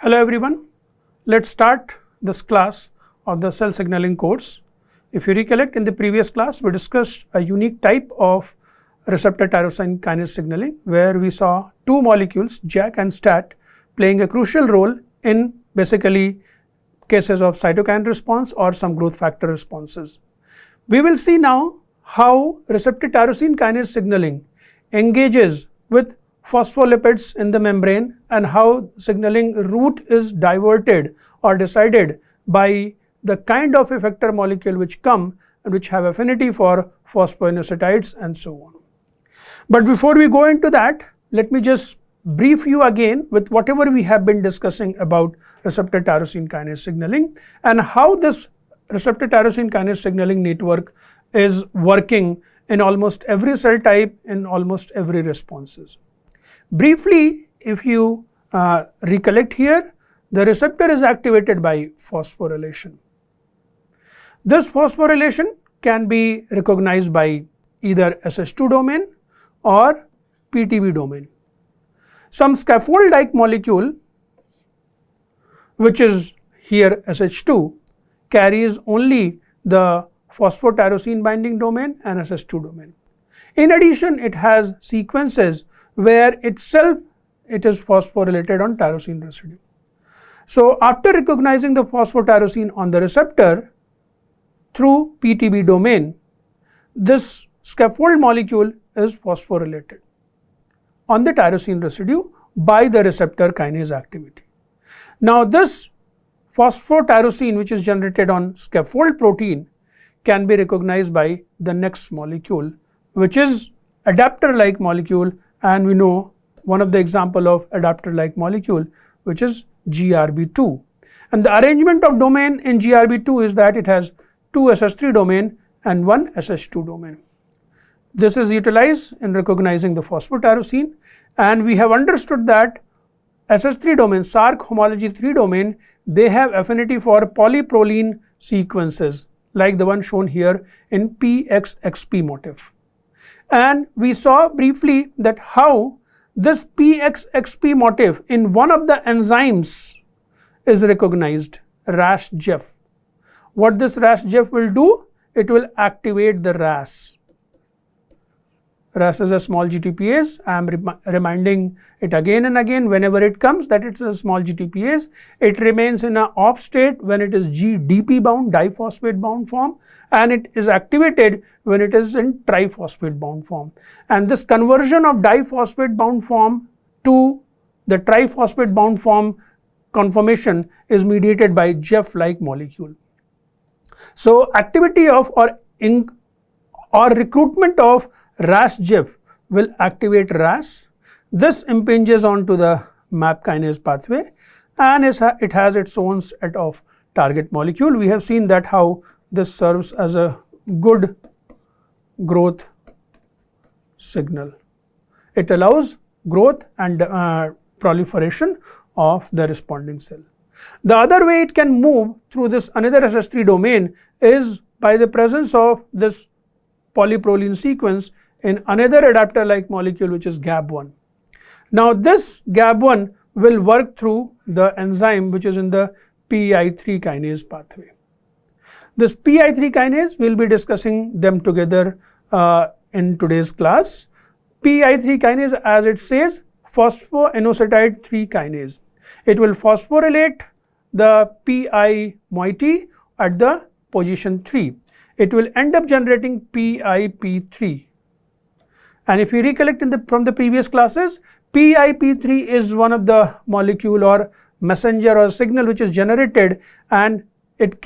Hello everyone, let's start this class of the cell signaling course. If you recollect, in the previous class we discussed a unique type of receptor tyrosine kinase signaling where we saw two molecules, JAK and STAT, playing a crucial role in basically cases of cytokine response or some growth factor responses. We will see now how receptor tyrosine kinase signaling engages with phospholipids in the membrane and how signaling route is diverted or decided by the kind of effector molecule which come and which have affinity for phosphoinositides and so on. But before we go into that, let me just brief you again with whatever we have been discussing about receptor tyrosine kinase signaling and how this receptor tyrosine kinase signaling network is working in almost every cell type in almost every responses. Briefly, if you recollect here, the receptor is activated by phosphorylation. This phosphorylation can be recognized by either SH2 domain or PTB domain. Some scaffold-like molecule, which is here SH2, carries only the phosphotyrosine binding domain and SH2 domain. In addition, it has sequences where itself it is phosphorylated on tyrosine residue. So, after recognizing the phosphotyrosine on the receptor through PTB domain, this scaffold molecule is phosphorylated on the tyrosine residue by the receptor kinase activity. Now, this phosphotyrosine which is generated on scaffold protein can be recognized by the next molecule, which is adapter-like molecule, and we know one of the example of adapter-like molecule which is GRB2. And the arrangement of domain in GRB2 is that it has two SH3 domain and one SH2 domain. This is utilized in recognizing the phosphotyrosine, and we have understood that SH3 domain, Sark homology 3 domain, they have affinity for polyproline sequences like the one shown here in PXXP motif. And we saw briefly that how this PXXP motif in one of the enzymes is recognized, RAS-GEF. What this RAS-GEF will do? It will activate the RAS. RAS is a small GTPase. I am reminding it again and again whenever it comes that it is a small GTPase. It remains in an off state when it is GDP bound, diphosphate bound form, and it is activated when it is in triphosphate bound form. And this conversion of diphosphate bound form to the triphosphate bound form conformation is mediated by GEF-like molecule. So, activity of or recruitment of RAS-GEF will activate RAS. This impinges onto the MAP kinase pathway and it has its own set of target molecule. We have seen that how this serves as a good growth signal. It allows growth and proliferation of the responding cell. The other way it can move through this another SH3 domain is by the presence of this polyproline sequence in another adapter-like molecule which is GAB1. Now, this GAB1 will work through the enzyme which is in the PI3 kinase pathway. This PI3 kinase, we will be discussing them together in today's class. PI3 kinase, as it says, phosphoinositide 3 kinase. It will phosphorylate the PI moiety at the position 3. It will end up generating PIP3. And if you recollect from the previous classes, PIP3 is one of the molecule or messenger or signal which is generated, and it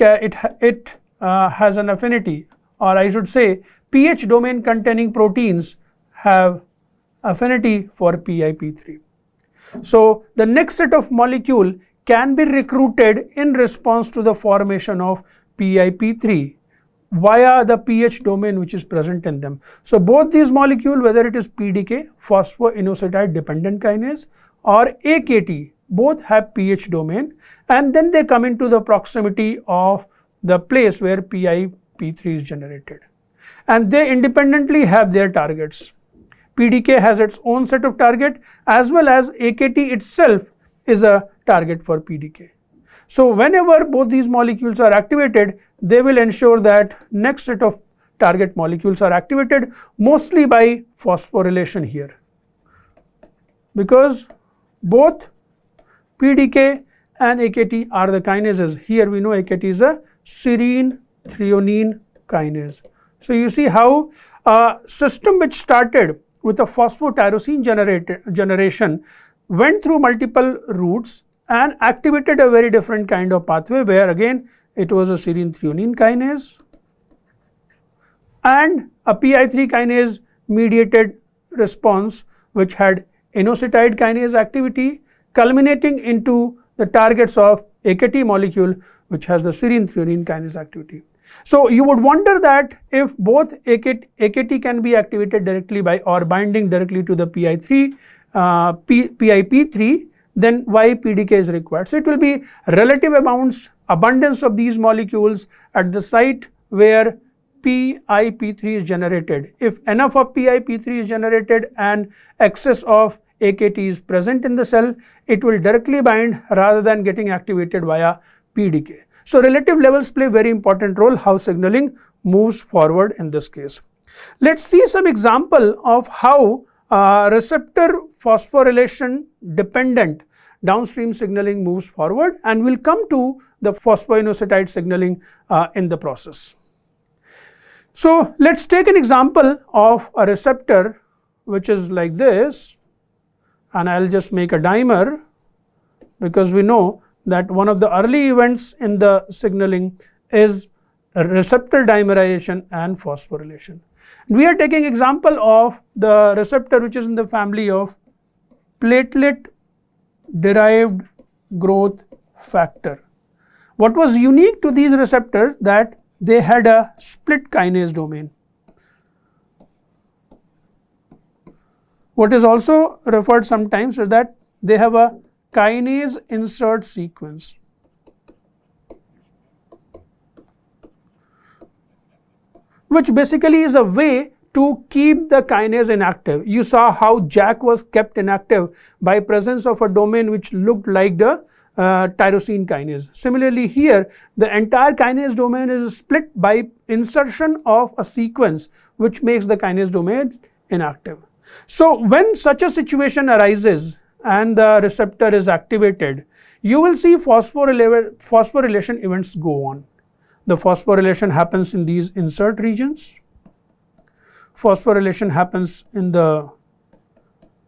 has an affinity, or I should say pH domain containing proteins have affinity for PIP3. So, the next set of molecule can be recruited in response to the formation of PIP3 via the pH domain which is present in them. So, both these molecules, whether it is PDK, phosphoinositide dependent kinase, or AKT, both have pH domain, and then they come into the proximity of the place where PIP3 is generated, and they independently have their targets. PDK has its own set of target, as well as AKT itself is a target for PDK. So whenever both these molecules are activated, they will ensure that next set of target molecules are activated, mostly by phosphorylation here, because both PDK and AKT are the kinases. Here we know AKT is a serine threonine kinase. So you see how a system which started with a phosphotyrosine generation went through multiple routes and activated a very different kind of pathway, where again it was a serine threonine kinase and a PI3 kinase mediated response which had inositide kinase activity, culminating into the targets of AKT molecule which has the serine threonine kinase activity. So you would wonder that if both AKT can be activated directly by or binding directly to the PIP3, then why PDK is required? So it will be relative abundance of these molecules at the site where PIP3 is generated. If enough of PIP3 is generated and excess of AKT is present in the cell, it will directly bind rather than getting activated via PDK. So relative levels play very important role how signaling moves forward in this case. Let's see some example of how receptor phosphorylation dependent downstream signaling moves forward, and we'll come to the phosphoinositide signaling in the process. So let's take an example of a receptor which is like this, and I'll just make a dimer because we know that one of the early events in the signaling is receptor dimerization and phosphorylation. We are taking example of the receptor which is in the family of platelet derived growth factor. What was unique to these receptors that they had a split kinase domain. What is also referred sometimes is that they have a kinase insert sequence. Which basically is a way to keep the kinase inactive. You saw how Jack was kept inactive by presence of a domain which looked like the tyrosine kinase. Similarly here, the entire kinase domain is split by insertion of a sequence which makes the kinase domain inactive. So when such a situation arises and the receptor is activated, you will see phosphorylation events go on. The phosphorylation happens in these insert regions, phosphorylation happens in the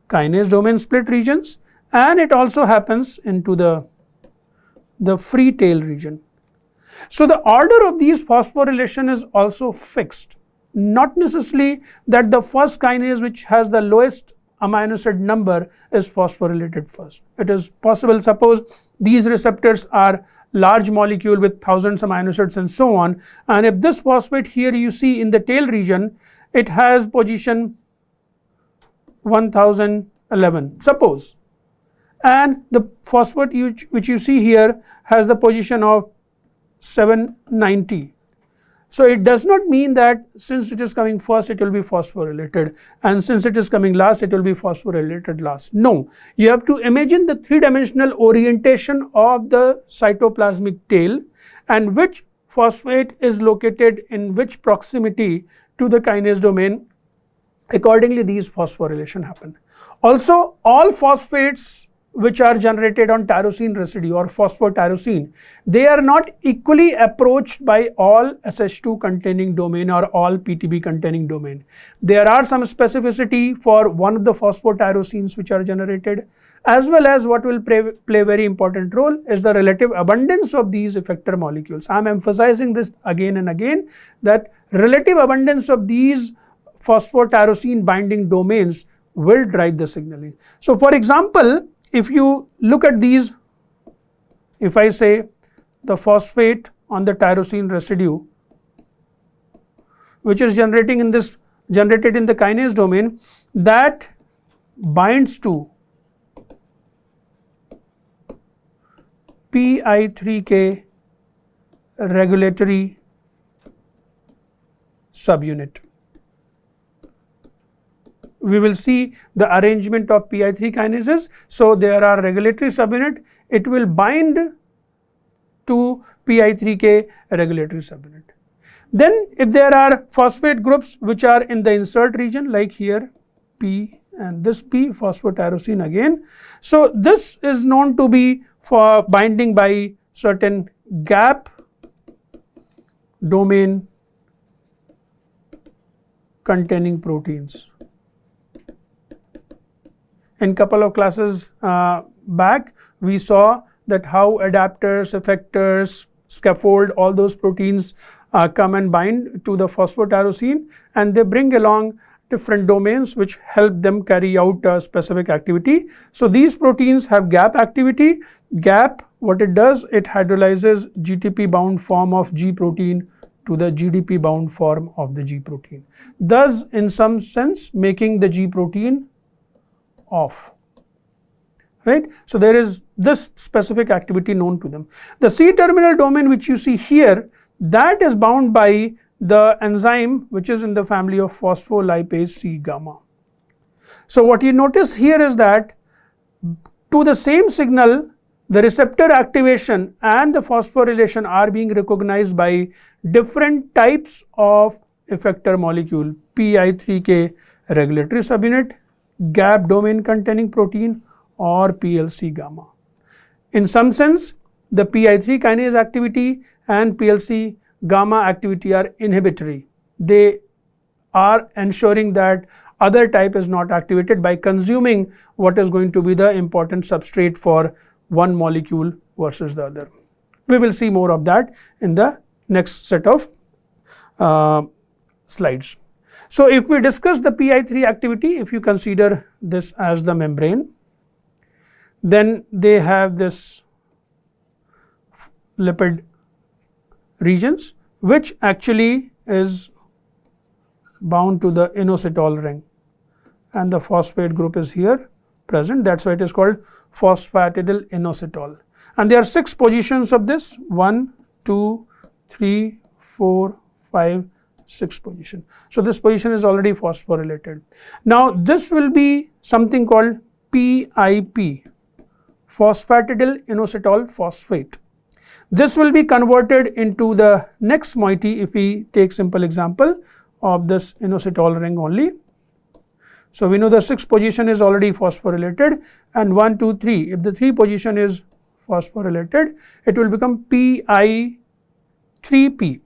kinase domain split regions, and it also happens into the free tail region. So the order of these phosphorylation is also fixed, not necessarily that the first kinase which has the lowest amino acid number is phosphorylated first. It is possible, suppose these receptors are large molecule with thousands of amino acids and so on, and if this phosphate here you see in the tail region, it has position 1011, suppose, and the phosphate which you see here has the position of 790. So it does not mean that since it is coming first it will be phosphorylated, and since it is coming last it will be phosphorylated last. No, you have to imagine the three-dimensional orientation of the cytoplasmic tail and which phosphate is located in which proximity to the kinase domain. Accordingly these phosphorylation happen. Also all phosphates which are generated on tyrosine residue or phosphotyrosine, they are not equally approached by all SH2 containing domain or all PTB containing domain. There are some specificity for one of the phosphotyrosines which are generated, as well as what will play very important role is the relative abundance of these effector molecules. I am emphasizing this again and again that relative abundance of these phosphotyrosine binding domains will drive the signaling. So for example, if you look at these, if I say the phosphate on the tyrosine residue which is generated in the kinase domain, that binds to PI3K regulatory subunit, we will see the arrangement of PI3 kinases. So, there are regulatory subunit, it will bind to PI3K regulatory subunit. Then if there are phosphate groups which are in the insert region like here P and this P, phosphotyrosine again. So, this is known to be for binding by certain gap domain containing proteins. In couple of classes back, we saw that how adapters, effectors, scaffold, all those proteins come and bind to the phosphotyrosine, and they bring along different domains which help them carry out a specific activity. So, these proteins have gap activity. Gap, what it does, it hydrolyzes GTP bound form of G protein to the GDP bound form of the G protein, thus in some sense making the G protein off, right. So, there is this specific activity known to them. The C-terminal domain which you see here, that is bound by the enzyme which is in the family of phospholipase C-gamma. So, what you notice here is that to the same signal, the receptor activation and the phosphorylation are being recognized by different types of effector molecule, PI3K regulatory subunit, gap domain containing protein, or PLC-gamma. In some sense, the PI3 kinase activity and PLC-gamma activity are inhibitory. They are ensuring that other type is not activated by consuming what is going to be the important substrate for one molecule versus the other. We will see more of that in the next set of slides. So, if we discuss the PI3 activity, if you consider this as the membrane, then they have this lipid regions which actually is bound to the inositol ring, and the phosphate group is here present. That is why it is called phosphatidylinositol, and there are 6 positions of this, 1, 2, 3, 4, 5, 6 position. So, this position is already phosphorylated. Now, this will be something called PIP, phosphatidylinositol phosphate. This will be converted into the next moiety if we take simple example of this inositol ring only. So, we know the 6th position is already phosphorylated, and 1, 2, 3, if the 3 position is phosphorylated, it will become PI3P,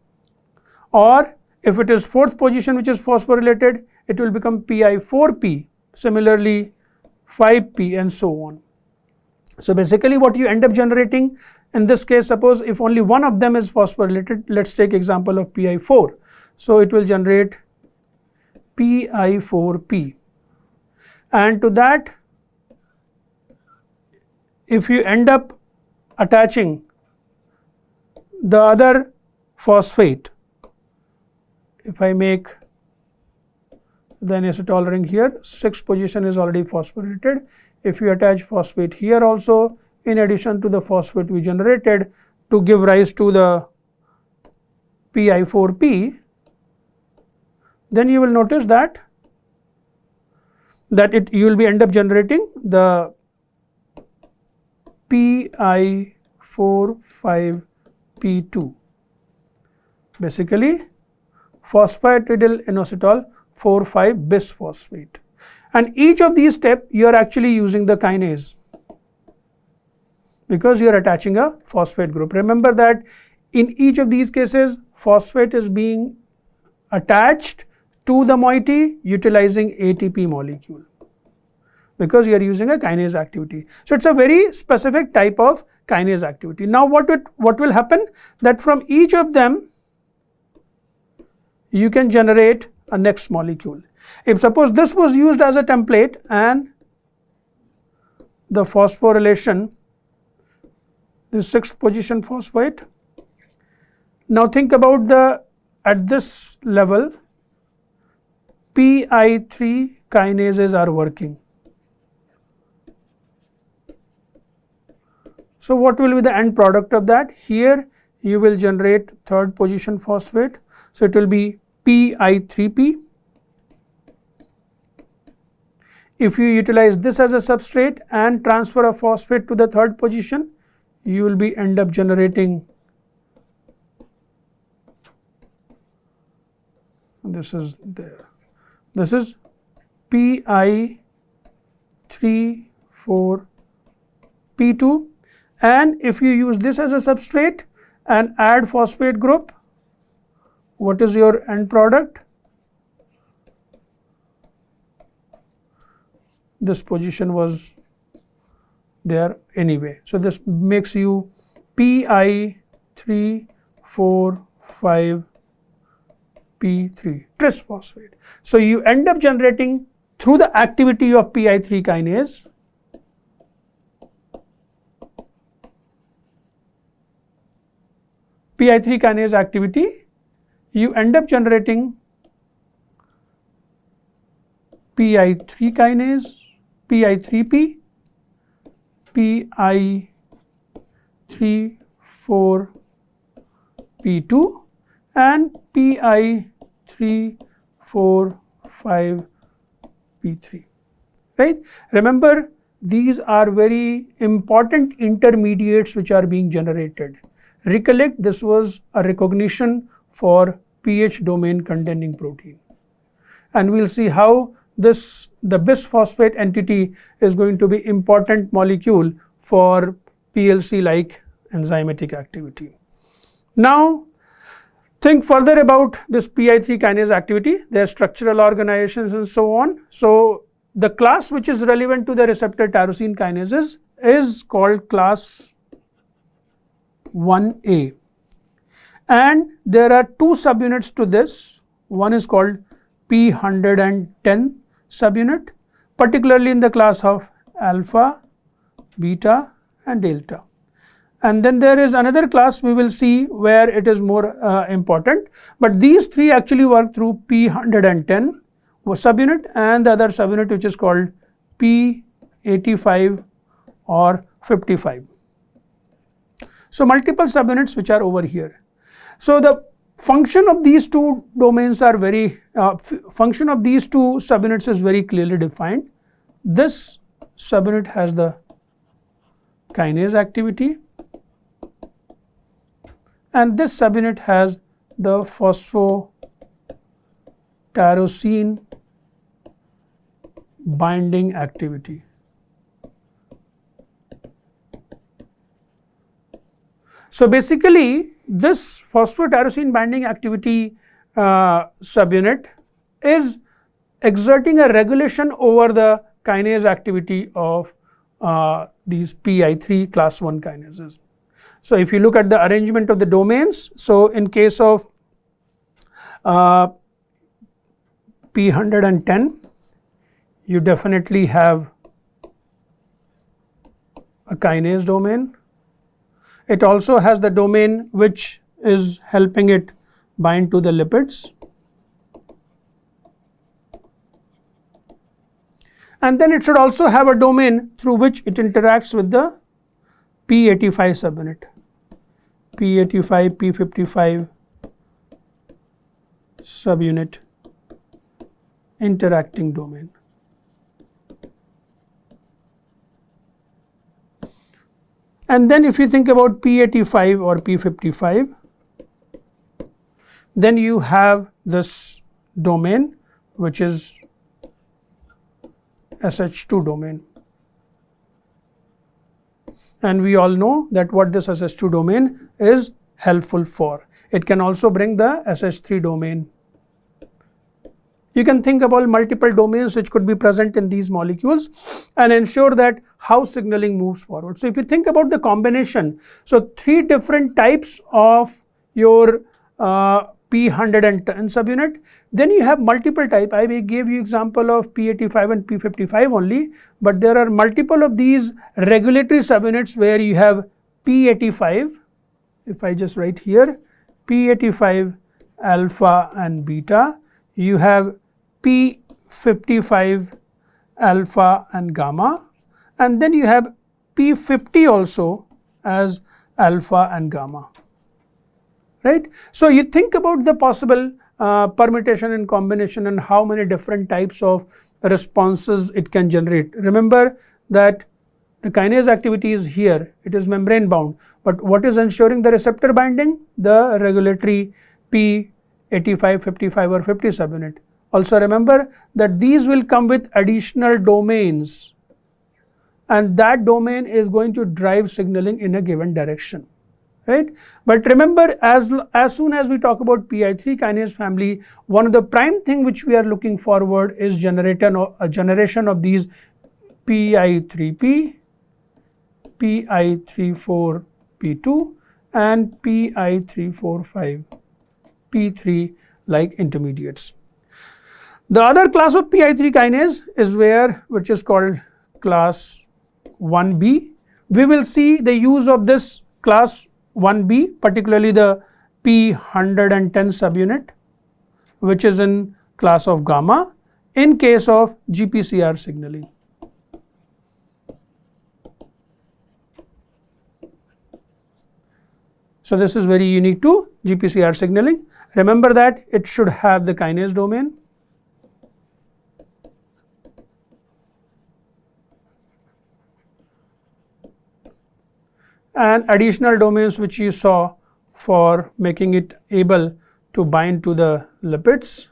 or if it is 4th position which is phosphorylated, it will become PI4P, similarly 5P, and so on. So, basically what you end up generating in this case, suppose if only one of them is phosphorylated, let us take example of PI4. So, it will generate PI4P, and to that if you end up attaching the other phosphate, if I make the inositol ring here, 6th position is already phosphorylated. If you attach phosphate here also, in addition to the phosphate we generated to give rise to the PI4P, then you will notice that you will be end up generating the PI4,5P2, basically phosphatidylinositol 4,5-bisphosphate, and each of these steps you are actually using the kinase because you are attaching a phosphate group. Remember that in each of these cases phosphate is being attached to the moiety utilizing ATP molecule because you are using a kinase activity. So, it is a very specific type of kinase activity. Now, what will happen that from each of them you can generate a next molecule. If suppose this was used as a template and the phosphorylation, the 6th position phosphate. Now, think about the at this level PI3 kinases are working. So, what will be the end product of that? Here you will generate 3rd position phosphate. So, it will be PI3P, if you utilize this as a substrate and transfer a phosphate to the third position, you will be end up generating, this is there, this is Pi3,4P2, and if you use this as a substrate and add phosphate group, what is your end product? This position was there anyway. So, this makes you Pi3,4,5P3 tris phosphate. So, you end up generating through the activity of Pi3 kinase activity, you end up generating Pi3 kinase, Pi3P, Pi3,4P2 and Pi3,4,5P3, right. Remember, these are very important intermediates which are being generated. Recollect, this was a recognition for pH domain containing protein, and we will see how the bisphosphate entity is going to be important molecule for PLC like enzymatic activity. Now, think further about this Pi3 kinase activity, their structural organizations and so on. So, the class which is relevant to the receptor tyrosine kinases is called class 1A, and there are two subunits to this. One is called P110 subunit, particularly in the class of alpha, beta and delta. And then there is another class we will see where it is more important, but these three actually work through P110 subunit and the other subunit which is called P85 or 55. So, multiple subunits which are over here. So, the function of these two domains are function of these two subunits is very clearly defined. This subunit has the kinase activity and this subunit has the phosphotyrosine binding activity. So, basically this phosphotyrosine binding activity subunit is exerting a regulation over the kinase activity of these Pi3 class 1 kinases. So, if you look at the arrangement of the domains, so in case of P110, you definitely have a kinase domain. It also has the domain which is helping it bind to the lipids, and then it should also have a domain through which it interacts with the P85 subunit, P85, P55 subunit interacting domain. And then if you think about P85 or P55, then you have this domain which is SH2 domain, and we all know that what this SH2 domain is helpful for. It can also bring the SH3 domain. You can think about multiple domains which could be present in these molecules and ensure that how signaling moves forward. So, if you think about the combination, so three different types of your P110 subunit, then you have multiple type. I gave you example of P85 and P55 only, but there are multiple of these regulatory subunits where you have P85, if I just write here P85 alpha and beta, you have P55 alpha and gamma, and then you have P50 also as alpha and gamma, right. So, you think about the possible permutation and combination and how many different types of responses it can generate. Remember that the kinase activity is here, it is membrane bound, but what is ensuring the receptor binding? The regulatory P85, 55 or 50 subunit. Also remember that these will come with additional domains, and that domain is going to drive signaling in a given direction, right? But remember, as soon as we talk about PI3 kinase family, one of the prime thing which we are looking forward is generation of these PI3P, PI34P2 and PI345P3 like intermediates. The other class of PI3 kinase is which is called class 1B. We will see the use of this class 1B, particularly the P110 subunit, which is in class of gamma, in case of GPCR signaling. So this is very unique to GPCR signaling. Remember that it should have the kinase domain. And additional domains which you saw for making it able to bind to the lipids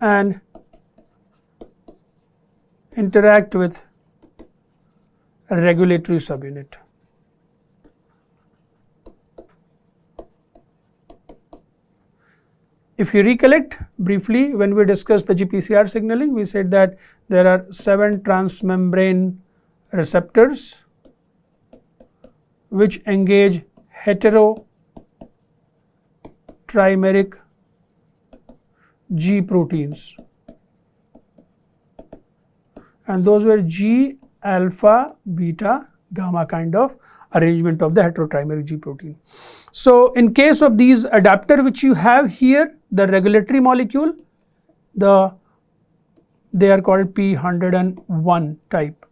and interact with a regulatory subunit. If you recollect briefly, when we discussed the GPCR signaling, we said that there are 7 transmembrane receptors which engage hetero-trimeric G proteins, and those were G, alpha, beta, gamma kind of arrangement of the heterotrimeric G protein. So in case of these adapter which you have here, the regulatory molecule, they are called P101 type.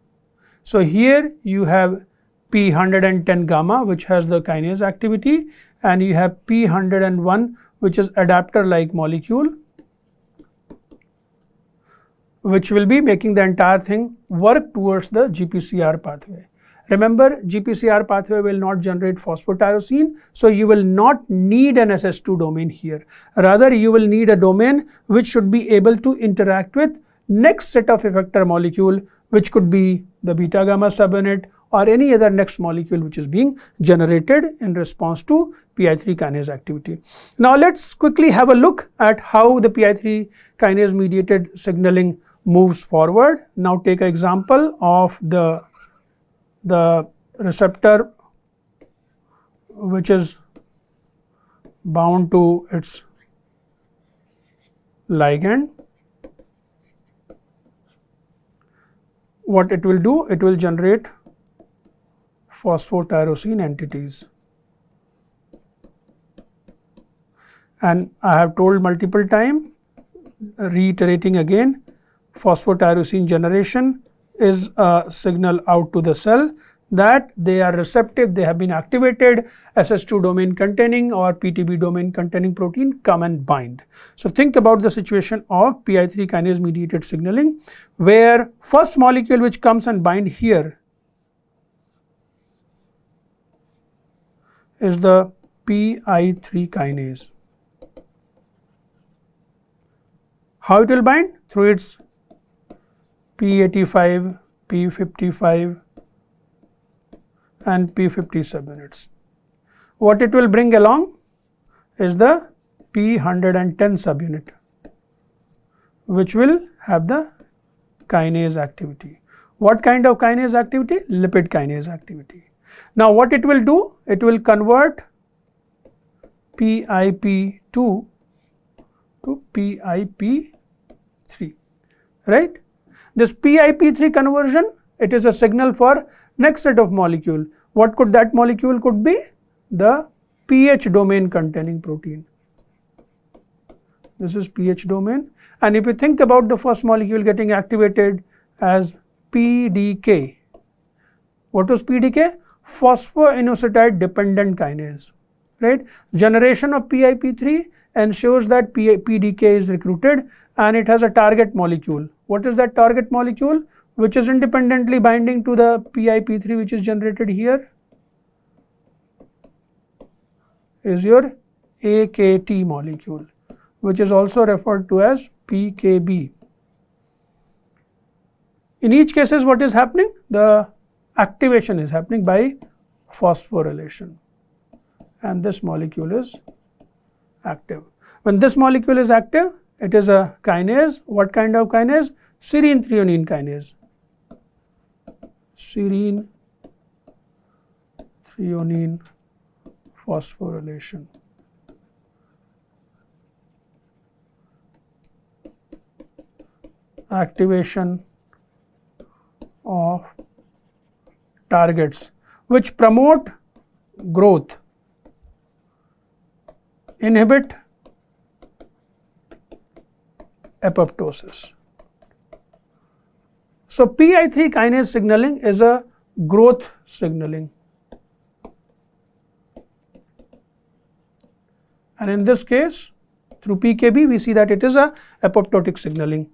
So here you have P110 gamma which has the kinase activity, and you have P101 which is adapter like molecule, which will be making the entire thing work towards the GPCR pathway. Remember, GPCR pathway will not generate phosphotyrosine, so you will not need an SS2 domain here. Rather, you will need a domain which should be able to interact with next set of effector molecule, which could be the beta gamma subunit or any other next molecule which is being generated in response to PI3 kinase activity. Now let's quickly have a look at how the PI3 kinase mediated signaling moves forward. Now take an example of the receptor which is bound to its ligand. What it will do? It will generate phosphotyrosine entities. And I have told multiple times, reiterating again, phosphotyrosine generation is a signal out to the cell that they are receptive, they have been activated, SS2 domain containing or PTB domain containing protein come and bind. So think about the situation of PI3 kinase mediated signaling, where first molecule which comes and bind here is the PI3 kinase. How it will bind? Through its P85, P55 and P50 subunits. What it will bring along is the P110 subunit, which will have the kinase activity. What kind of kinase activity? Lipid kinase activity. Now what it will do? It will convert PIP2 to PIP3, right? This PIP3 conversion, it is a signal for next set of molecule. What could that molecule could be? The pH domain containing protein. This is pH domain, and if you think about the first molecule getting activated as PDK, what was PDK? Phosphoinositide dependent kinase, right? Generation of PIP3 ensures that PDK is recruited and it has a target molecule. What is that target molecule? Which is independently binding to the PIP3 which is generated here is your AKT molecule, which is also referred to as PKB. In each cases, what is happening? The activation is happening by phosphorylation, and this molecule is active. When this molecule is active, it is a kinase. What kind of kinase? Serine threonine kinase. Serine threonine phosphorylation. Activation of targets which promote growth, inhibit apoptosis. So, PI3 kinase signaling is a growth signaling, and in this case through PKB we see that it is a apoptotic signaling.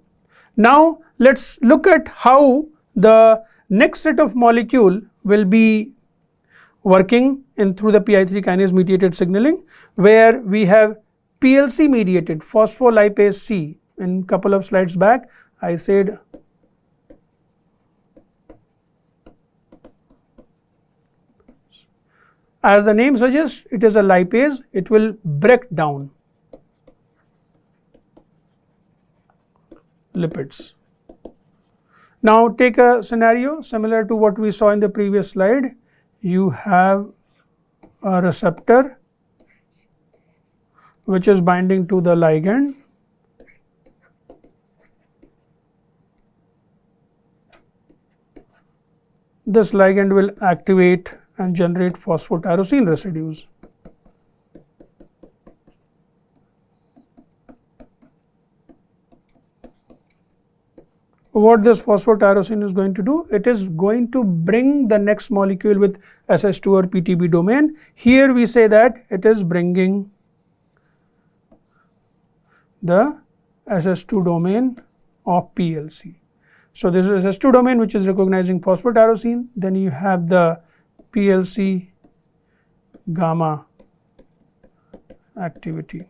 Now, let us look at how the next set of molecule will be working in through the PI3 kinase mediated signaling, where we have PLC mediated phospholipase C. In couple of slides back I said as the name suggests, it is a lipase, it will break down lipids. Now, take a scenario similar to what we saw in the previous slide. You have a receptor which is binding to the ligand. This ligand will activate and generate phosphotyrosine residues. What this phosphotyrosine is going to do? It is going to bring the next molecule with SS2 or PTB domain. Here we say that it is bringing the SS2 domain of PLC. So, this is SS2 domain which is recognizing phosphotyrosine, then you have the PLC-gamma activity.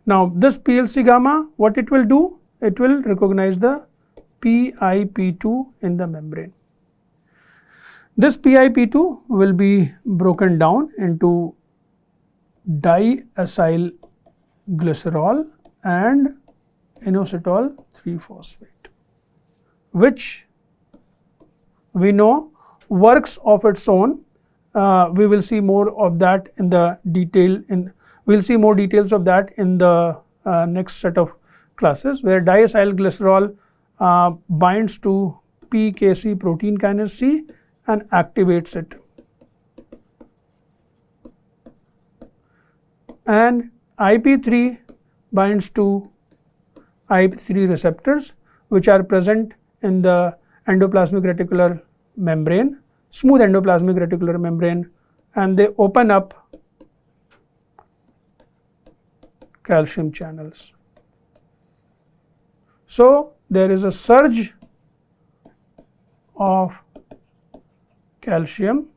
Now, this PLC-gamma, what it will do? It will recognize the PIP2 in the membrane. This PIP2 will be broken down into diacyl glycerol and inositol 3-phosphate, which we know works of its own. We will see more of that in the detail. We will see more details of that in the next set of classes, where diacyl glycerol binds to PKC protein kinase C and activates it, and IP3 binds to IP3 receptors which are present in the endoplasmic reticular membrane, smooth endoplasmic reticular membrane, and they open up calcium channels. So, there is a surge of calcium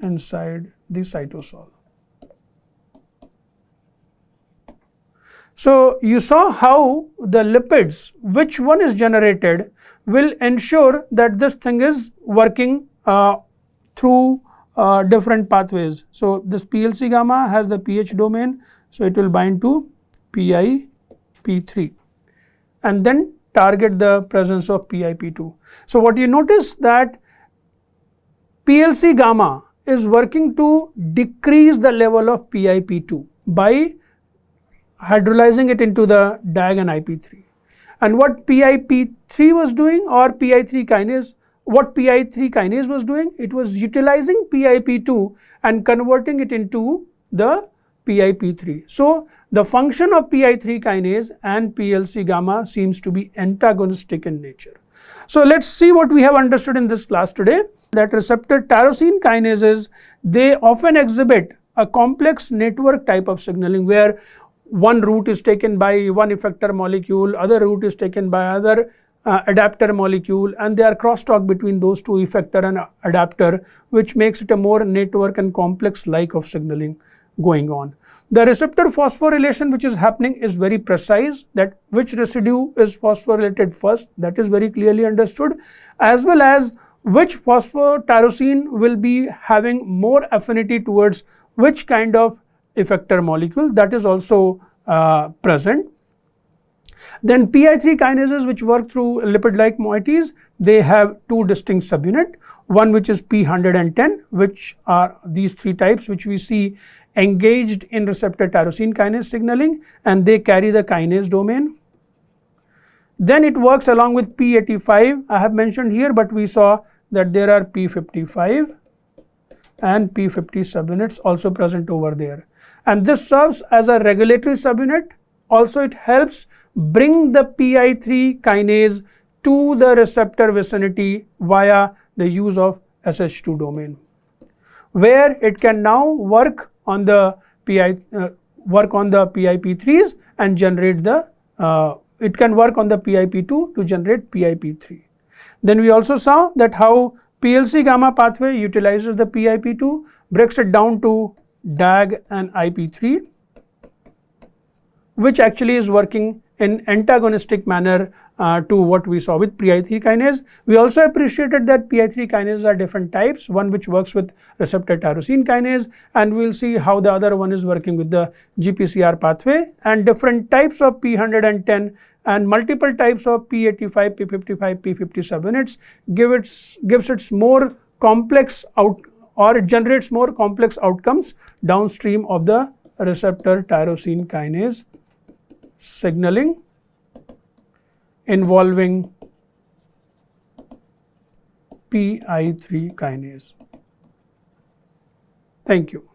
inside the cytosol. So, you saw how the lipids, which one is generated, will ensure that this thing is working through different pathways. So, this PLC-gamma has the pH domain, so it will bind to PIP3 and then target the presence of PIP2. So, what you notice that PLC-gamma is working to decrease the level of PIP2 by hydrolyzing it into the DAG and IP3. And what PIP3 was doing, or PI3 kinase, what PI3 kinase was doing, it was utilizing PIP2 and converting it into the PIP3. So, the function of PI3 kinase and PLC-gamma seems to be antagonistic in nature. So let us see what we have understood in this class today, that receptor tyrosine kinases, they often exhibit a complex network type of signaling where one route is taken by one effector molecule, other route is taken by other adapter molecule, and they are crosstalk between those two, effector and adapter, which makes it a more network and complex like of signaling going on. The receptor phosphorylation which is happening is very precise, that which residue is phosphorylated first, that is very clearly understood, as well as which phosphotyrosine will be having more affinity towards which kind of effector molecule, that is also present. Then PI3 kinases which work through lipid-like moieties, they have two distinct subunit, one which is P110, which are these three types which we see engaged in receptor tyrosine kinase signaling, and they carry the kinase domain. Then it works along with P85, I have mentioned here, but we saw that there are P55 and P50 subunits also present over there, and this serves as a regulatory subunit. Also it helps bring the PI3 kinase to the receptor vicinity via the use of SH2 domain, where it can now work on the PIP3s and generate the it can work on the PIP2 to generate PIP3. Then we also saw that how PLC-gamma pathway utilizes the PIP2, breaks it down to DAG and IP3, which actually is working in antagonistic manner to what we saw with PI3 kinase. We also appreciated that PI3 kinases are different types, one which works with receptor tyrosine kinase, and we will see how the other one is working with the GPCR pathway, and different types of P110 and multiple types of P85, P55, P50 subunits gives its more complex or it generates more complex outcomes downstream of the receptor tyrosine kinase signaling involving PI3 kinase. Thank you.